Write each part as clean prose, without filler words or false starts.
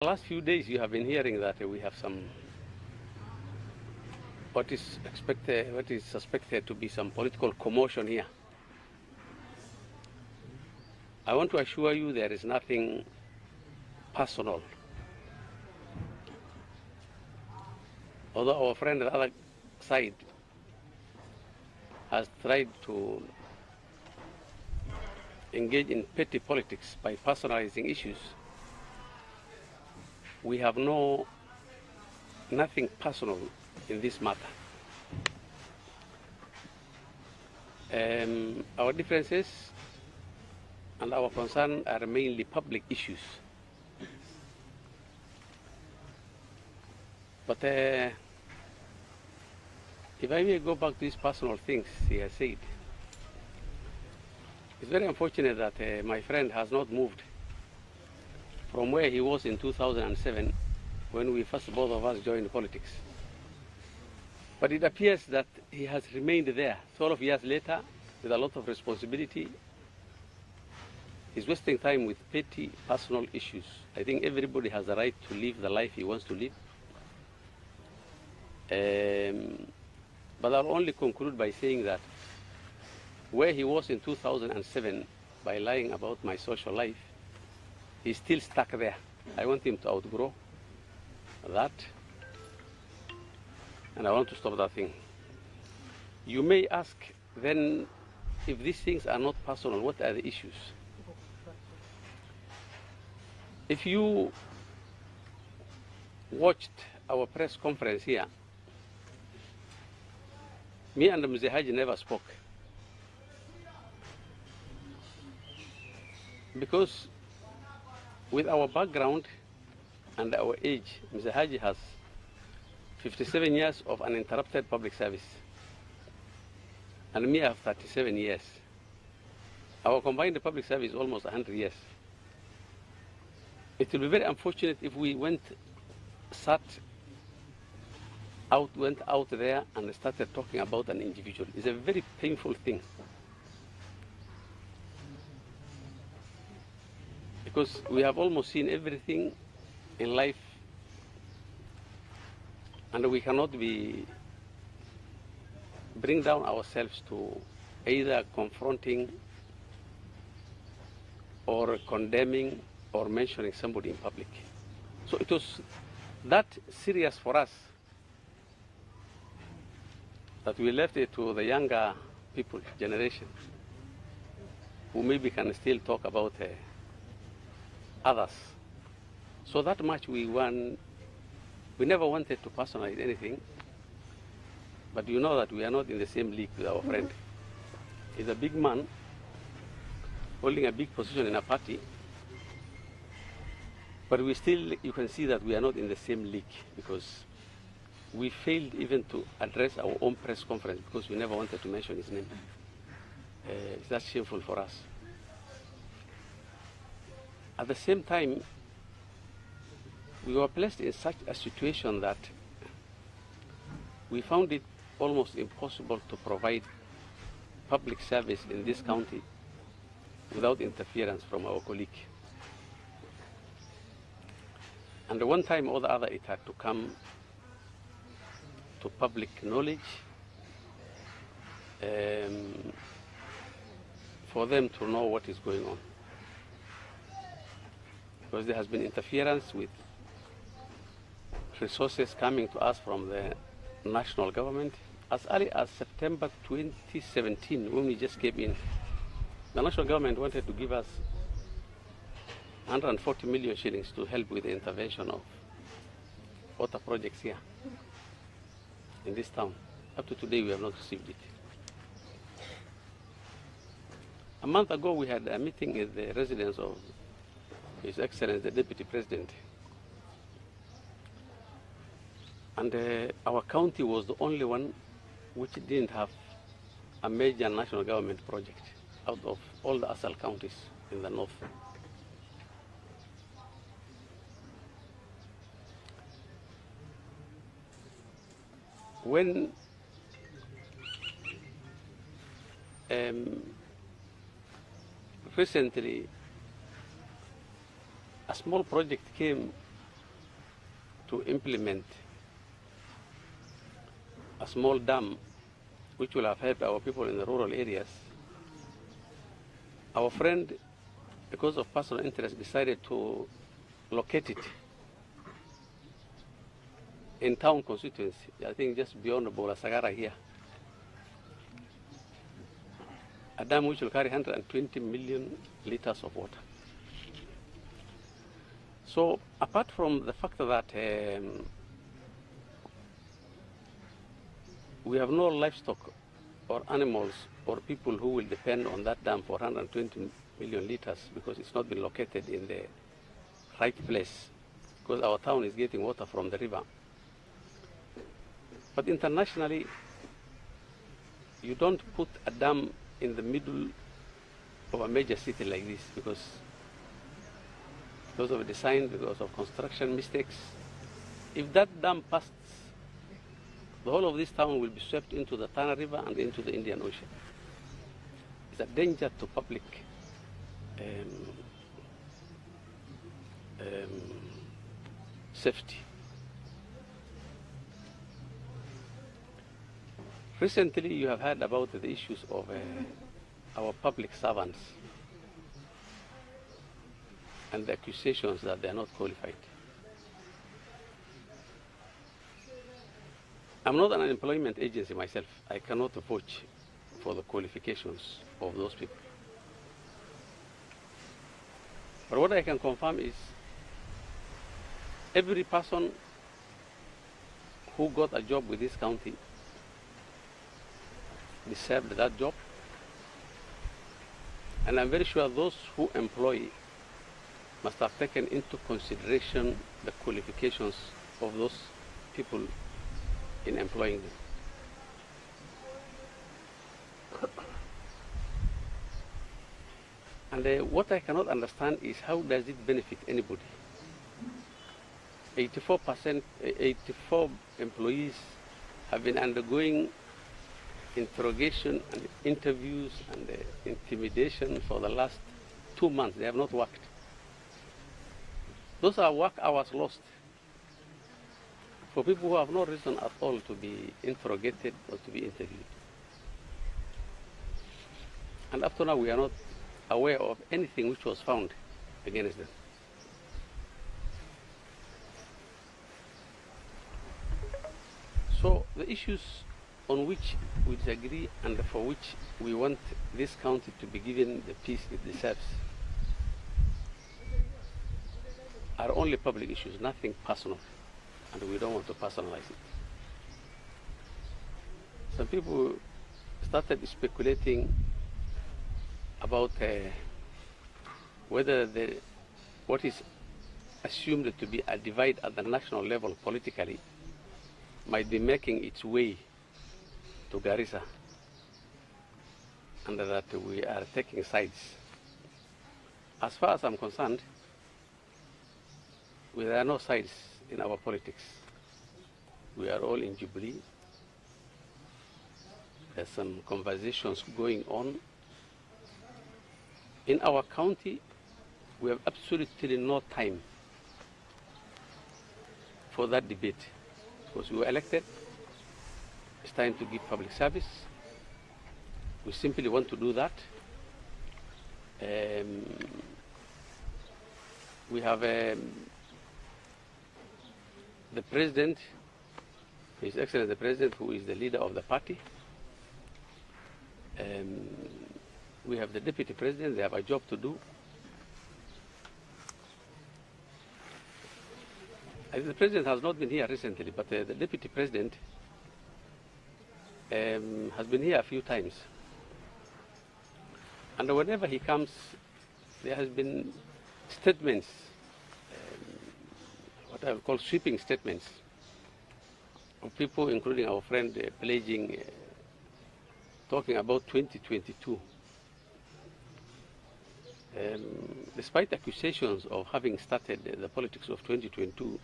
The last few days you have been hearing that we have some what is suspected to be some political commotion here. I want to assure you there is nothing personal. Although our friend on the other side has tried to engage in petty politics by personalizing issues, we have nothing personal in this matter. Our differences and our concern are mainly public issues. But if I may go back to these personal things he has said, it's very unfortunate that my friend has not moved from where he was in 2007 when we first, both of us, joined politics. But it appears that he has remained there 12 years later with a lot of responsibility. He's wasting time with petty personal issues. I think everybody has the right to live the life he wants to live. But I'll only conclude by saying that where he was in 2007 by lying about my social life, he's still stuck there. I want him to outgrow that, and I want to stop that thing. You may ask then, if these things are not personal, what are the issues? If you watched our press conference here, me and Mzee Haji never spoke. Because with our background and our age, Mr. Haji has 57 years of uninterrupted public service. And me, I have 37 years. Our combined public service is almost 100 years. It will be very unfortunate if we went out there and started talking about an individual. It's a very painful thing. Because we have almost seen everything in life, and we cannot bring down ourselves to either confronting or condemning or mentioning somebody in public. So it was that serious for us that we left it to the younger people, generation, who maybe can still talk about others. So that much we never wanted to personalize anything, but you know that we are not in the same league with our friend. He's a big man holding a big position in a party, but you can see that we are not in the same league because we failed even to address our own press conference because we never wanted to mention his name. That's shameful for us. At the same time, we were placed in such a situation that we found it almost impossible to provide public service in this county without interference from our colleague. And one time or the other, it had to come to public knowledge for them to know what is going on. Because there has been interference with resources coming to us from the national government. As early as September 2017, when we just came in, the national government wanted to give us 140 million shillings to help with the intervention of water projects here in this town. Up to today, we have not received it. A month ago, we had a meeting with the residence of His Excellency, the Deputy President. And our county was the only one which didn't have a major national government project out of all the ASAL counties in the north. When recently a small project came to implement a small dam which will have helped our people in the rural areas, our friend, because of personal interest, decided to locate it in town constituency, I think just beyond the Bola Sagara here. A dam which will carry 120 million liters of water. So apart from the fact that we have no livestock or animals or people who will depend on that dam for 120 million liters because it's not been located in the right place, because our town is getting water from the river. But internationally, you don't put a dam in the middle of a major city like this because of design, because of construction mistakes. If that dam busts, the whole of this town will be swept into the Tana River and into the Indian Ocean. It's a danger to public safety. Recently, you have heard about the issues of our public servants and the accusations that they are not qualified. I'm not an employment agency myself. I cannot vouch for the qualifications of those people. But what I can confirm is every person who got a job with this county deserved that job. And I'm very sure those who employ must have taken into consideration the qualifications of those people in employing them. And what I cannot understand is how does it benefit anybody? 84 employees have been undergoing interrogation and interviews and intimidation for the last 2 months. They have not worked. Those are work hours lost for people who have no reason at all to be interrogated or to be interviewed. And up to now, we are not aware of anything which was found against them. So the issues on which we disagree and for which we want this county to be given the peace it deserves are only public issues, nothing personal, and we don't want to personalize it. Some people started speculating about whether what is assumed to be a divide at the national level politically might be making its way to Garissa, and that we are taking sides. As far as I'm concerned, there are no sides in our politics. We are all in Jubilee. There's some conversations going on. In our county, we have absolutely no time for that debate because we were elected. It's time to give public service. We simply want to do that. We have the President, His Excellency the President, who is the leader of the party. We have the Deputy President, they have a job to do. The President has not been here recently, but the Deputy President has been here a few times. And whenever he comes, there has been statements, what I would call sweeping statements, of people, including our friend, pledging, talking about 2022. Despite accusations of having started the politics of 2022,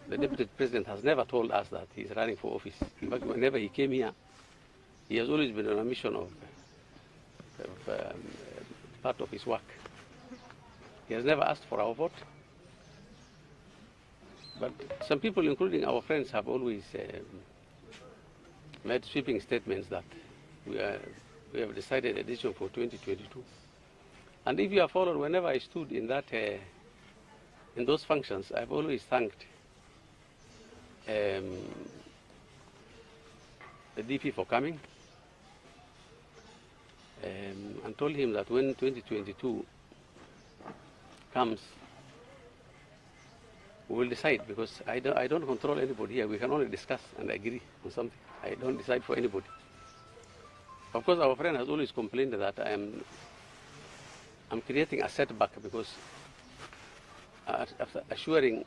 the Deputy President has never told us that he is running for office. In fact, whenever he came here, he has always been on a mission of part of his work. He has never asked for our vote. But some people, including our friends, have always made sweeping statements that we have decided a decision for 2022. And if you have followed, whenever I stood in in those functions, I've always thanked the DP for coming and told him that when 2022 comes, we will decide, because I don't control anybody here. We can only discuss and agree on something. I don't decide for anybody. Of course, our friend has always complained that I'm creating a setback, because after assuring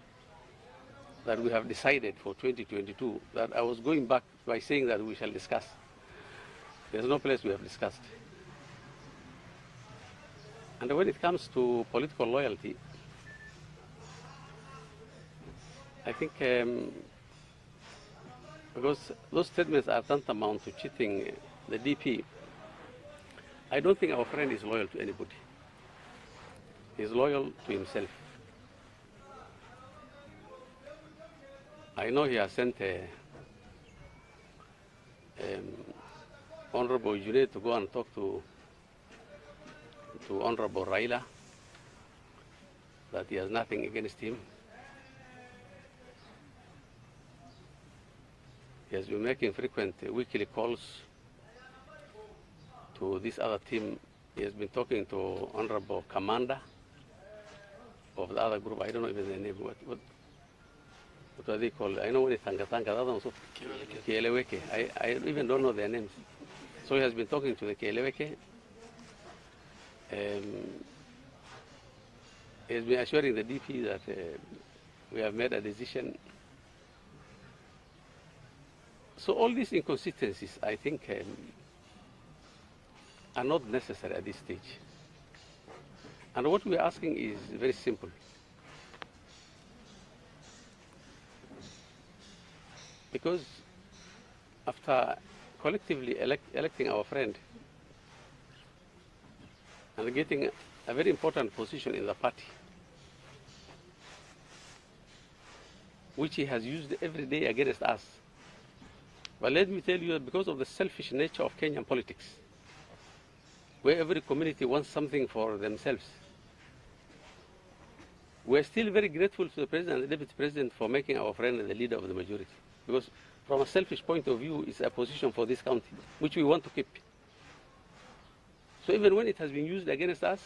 that we have decided for 2022, that I was going back by saying that we shall discuss. There's no place we have discussed. And when it comes to political loyalty, I think because those statements are tantamount to cheating the DP, I don't think our friend is loyal to anybody. He's loyal to himself. I know he has sent Honorable Junaid to go and talk to Honorable Raila, that he has nothing against him. He has been making frequent weekly calls to this other team. He has been talking to Honorable Commander of the other group. I don't know even the name. What are they called? I know when it's Tanga, that one also. Kieleweke. I even don't know their names. So he has been talking to the Kieleweke. He has been assuring the DP that we have made a decision. So all these inconsistencies, I think, are not necessary at this stage. And what we are asking is very simple. Because after collectively electing our friend and getting a very important position in the party, which he has used every day against us. But let me tell you, because of the selfish nature of Kenyan politics, where every community wants something for themselves, we're still very grateful to the President and the Deputy President for making our friend the leader of the majority. Because from a selfish point of view, it's a position for this county, which we want to keep. So even when it has been used against us,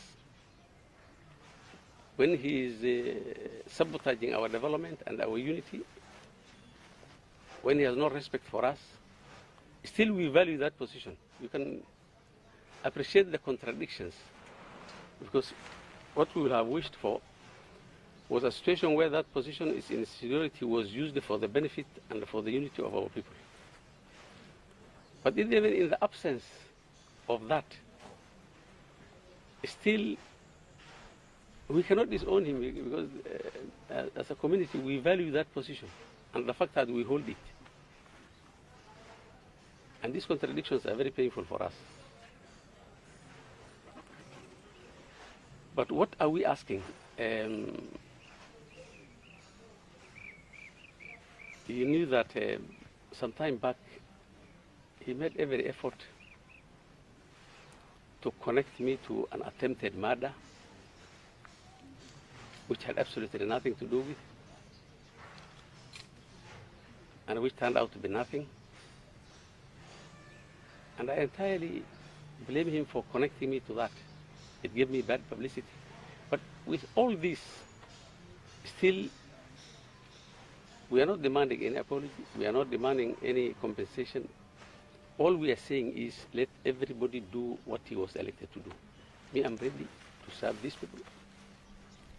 when he is sabotaging our development and our unity, when he has no respect for us, still we value that position. You can appreciate the contradictions, because what we would have wished for was a situation where that position its inferiority was used for the benefit and for the unity of our people. But even in the absence of that, still we cannot disown him, because as a community we value that position and the fact that we hold it. And these contradictions are very painful for us. But what are we asking? You knew that some time back he made every effort to connect me to an attempted murder, which had absolutely nothing to do with, and which turned out to be nothing. And I entirely blame him for connecting me to that. It gave me bad publicity. But with all this, still, we are not demanding any apology. We are not demanding any compensation. All we are saying is let everybody do what he was elected to do. Me, I'm ready to serve these people.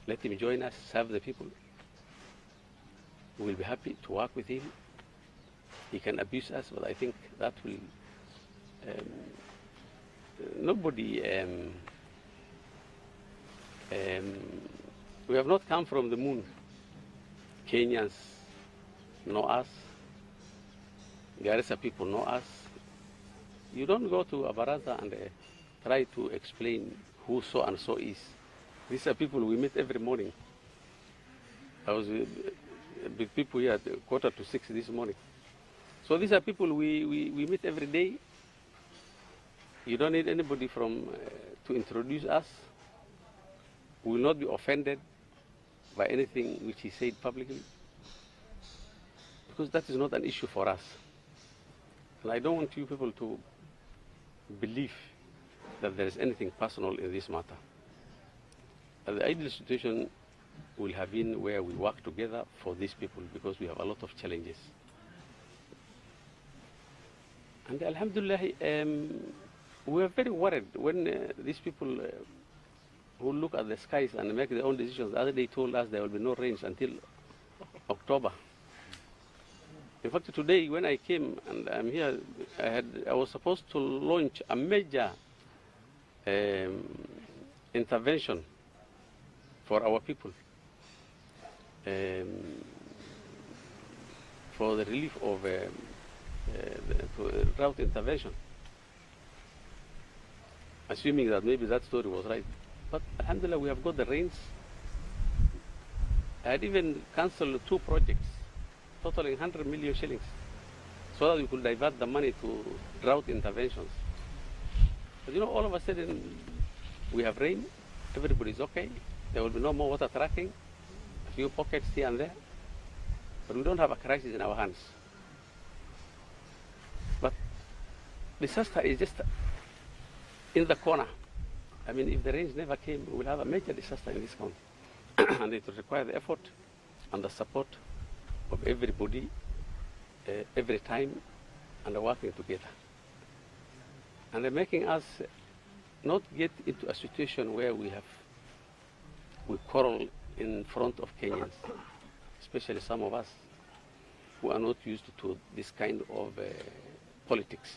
Let him join us, serve the people. We will be happy to work with him. He can abuse us, but I think that will... nobody... we have not come from the moon. Kenyans know us. Garissa people know us. You don't go to a baraza and try to explain who so and so is. These are people we meet every morning. I was with people here at 5:45 this morning. So these are people we meet every day. You don't need anybody to introduce us. We will not be offended by anything which he said publicly, because that is not an issue for us. And I don't want you people to believe that there is anything personal in this matter. The ideal situation will have been where we work together for these people, because we have a lot of challenges. And alhamdulillah, we were very worried when these people who look at the skies and make their own decisions, the other day told us there will be no rains until October. In fact, today when I came and I'm here, I was supposed to launch a major intervention for our people, for the relief of drought intervention, assuming that maybe that story was right. But alhamdulillah, we have got the rains. I had even cancelled 2 projects totaling 100 million shillings so that we could divert the money to drought interventions. But you know, all of a sudden we have rain, everybody's okay, there will be no more water tracking, a few pockets here and there, but we don't have a crisis in our hands. But disaster is just in the corner. I mean, if the rains never came, we will have a major disaster in this county. And it will require the effort and the support of everybody, every time, and working together. And they're making us not get into a situation where we quarrel in front of Kenyans, especially some of us who are not used to this kind of politics.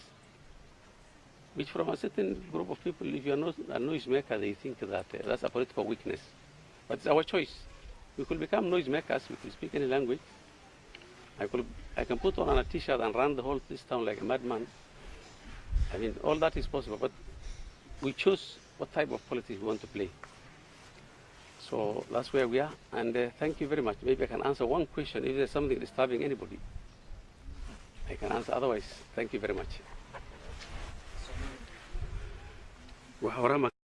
Which from a certain group of people, if you are not a noisemaker, they think that that's a political weakness. But it's our choice. We could become noisemakers, we could speak any language. I can put on a t-shirt and run the whole this town like a madman. I mean, all that is possible, but we choose what type of politics we want to play. So that's where we are, and thank you very much. Maybe I can answer one question. If there's something disturbing anybody, I can answer. Otherwise, thank you very much.